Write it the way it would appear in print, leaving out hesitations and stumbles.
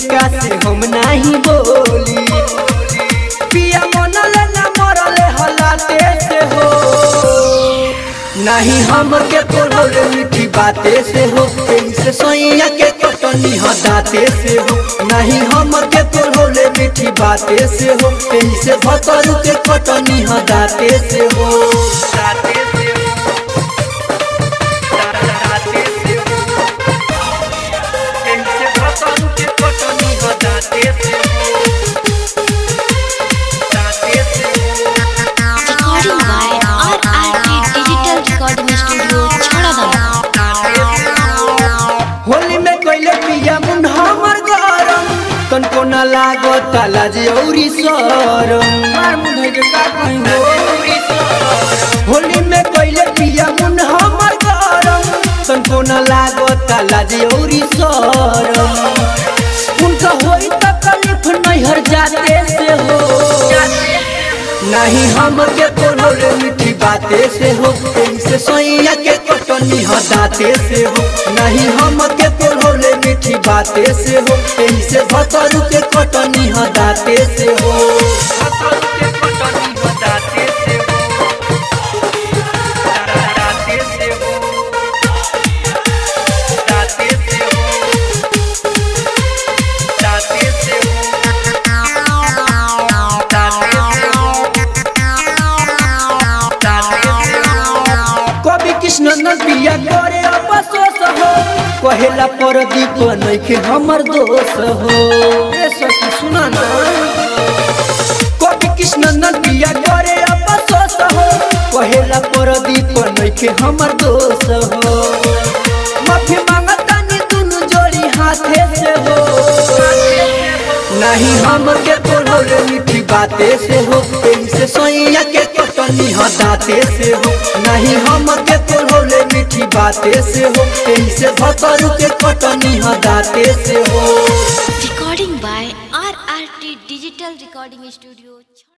इनका से हम नहीं बोली। पिया मनले न मरले हलाते से हो, नहीं हम के तोड़ले मीठी बातें से हो। से सोइया के कटनी हदाते से हो, नहीं हम के तोड़ले मीठी बातें से हो। से भतरू के कटनी हदाते से हो। होली में कोइले पिया मुंड हमर गरम, तनको न लागो ताला जे औरी सरम। मार मुंड के का कहिनो होली में कोइले पिया मुंड हमर गरम, तनको न लागो ताला जे औरी सरम। उनका होई तकलीफ नहीं हर जाते से हो, नहीं हम के तोड़ले मीठी बातें से हो। से सोइया के कटनी हदाते से हो, नहीं हम के तोड़ले मीठी बातें से हो। से भतरू के कटनी हदाते से हो। कभी कृष्ण पिया करे अफसोस हो, कहेला परदीप नइखे हमर दोष हो। ए सखी सुना ना, कभी कृष्ण पिया करे अफसोस हो, कहेला परदीप नइखे हमर दोष हो। माफी मांगतानी दुनु जोड़ी हाथे से हो, नहीं हम के तोड़ले मीठी बातें से हो। से सोइया के कटनी हदाते से हो, नहीं हम के तोड़ले मीठी बातें से हो। से भतरू के कटनी हदाते से हो। Recording by RRT digital recording studio.